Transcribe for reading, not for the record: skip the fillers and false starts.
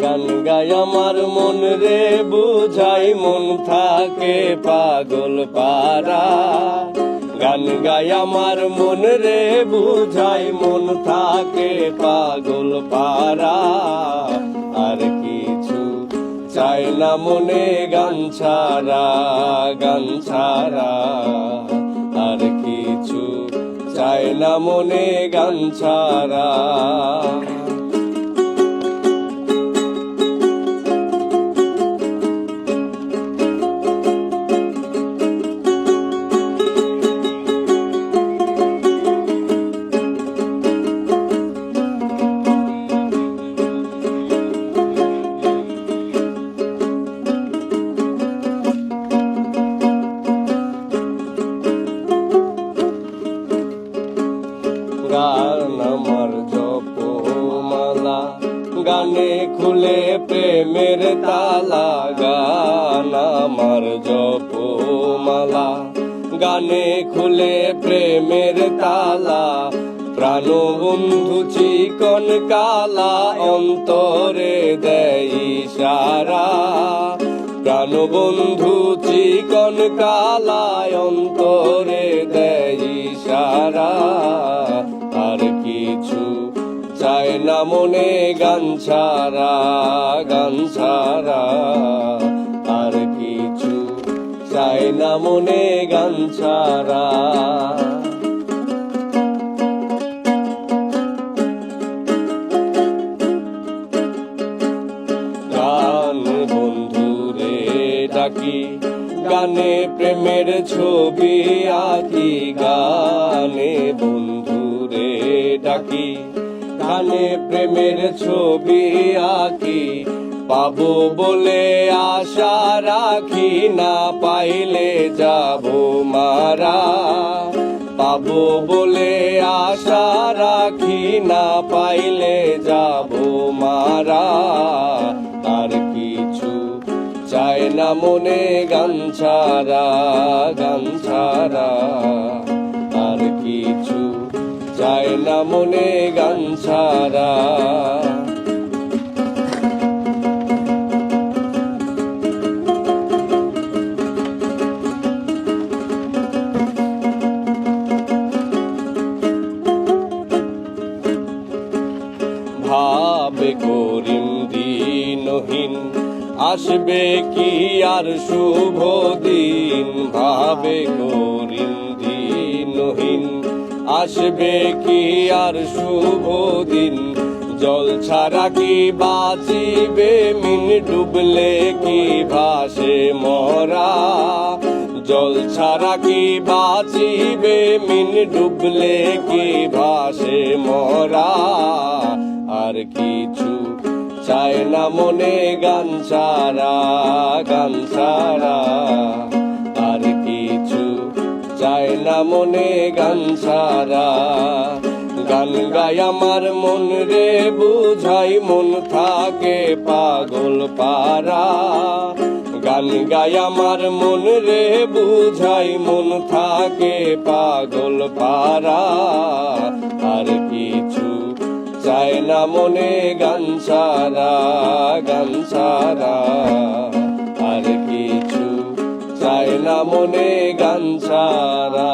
গান গায় আমার মন রে বুঝাই, মন থাকে পাগল পারা। গান গায় আমার মন রে বুঝাই, মন থাকে পাগল পারা। আর কিছু চাই না মনে গান ছাড়া, গান ছাড়া। আর কিছু চাই না মনে গান ছাড়া। গান আমার জপমালা, গানে খুলে প্রেমের তালা। গান আমার জপমালা, গানে খুলে প্রেমের তালা। প্রাণ বন্ধু চিকন কালা, অন্তরে দেয় ইশারা। প্রাণ বন্ধু চিকন কালা, অন্তরে দেয় ইশারা। আর কিছু চাই না মনে গান ছাড়া, গান ছাড়া। আর কিছু চাই না মনে গান ছাড়া। গান বন্ধুরে ডাকি, গানে প্রেমের ছবি আঁকি। গানে বন্ধুরে ডাকি, গানে প্রেমের ছবি আঁকি। পাবো বলে আশা রাখি, না পাইলে যাবো মারা। পাবো বলে আশা রাখি, না পাইলে যাবো মারা। আর কিছু চাই না মনে গান ছাড়া, গান ছাড়া। আর কিছু চাই না মনে গান ছাড়া। ভাবে করিম দিনহীন, আসবে কি আর শুভ দিন। ভাবে করিম দিনহীন, আসবে কি আর শুভ দিন। জল ছাড়া কি বাঁচিবে মিন, ডুবলে কি ভাসে মরা। জল ছাড়া কি বাঁচিবে মিন, ডুবলে কি ভাসে মরা। আর কিছু চাই না মনে গান ছাড়া, গান ছাড়া। আর কিছু চাই না মনে গান ছাড়া। গান গায় আমার মন রে বুঝাই, মন থাকে পাগল পারা। গান গায় আমার মন রে বুঝাই, মন থাকে পাগল পারা। আর কিছু চাই না মনে গান ছাড়া, গান ছাড়া। আর কিছু চাই না মনে গান ছাড়া।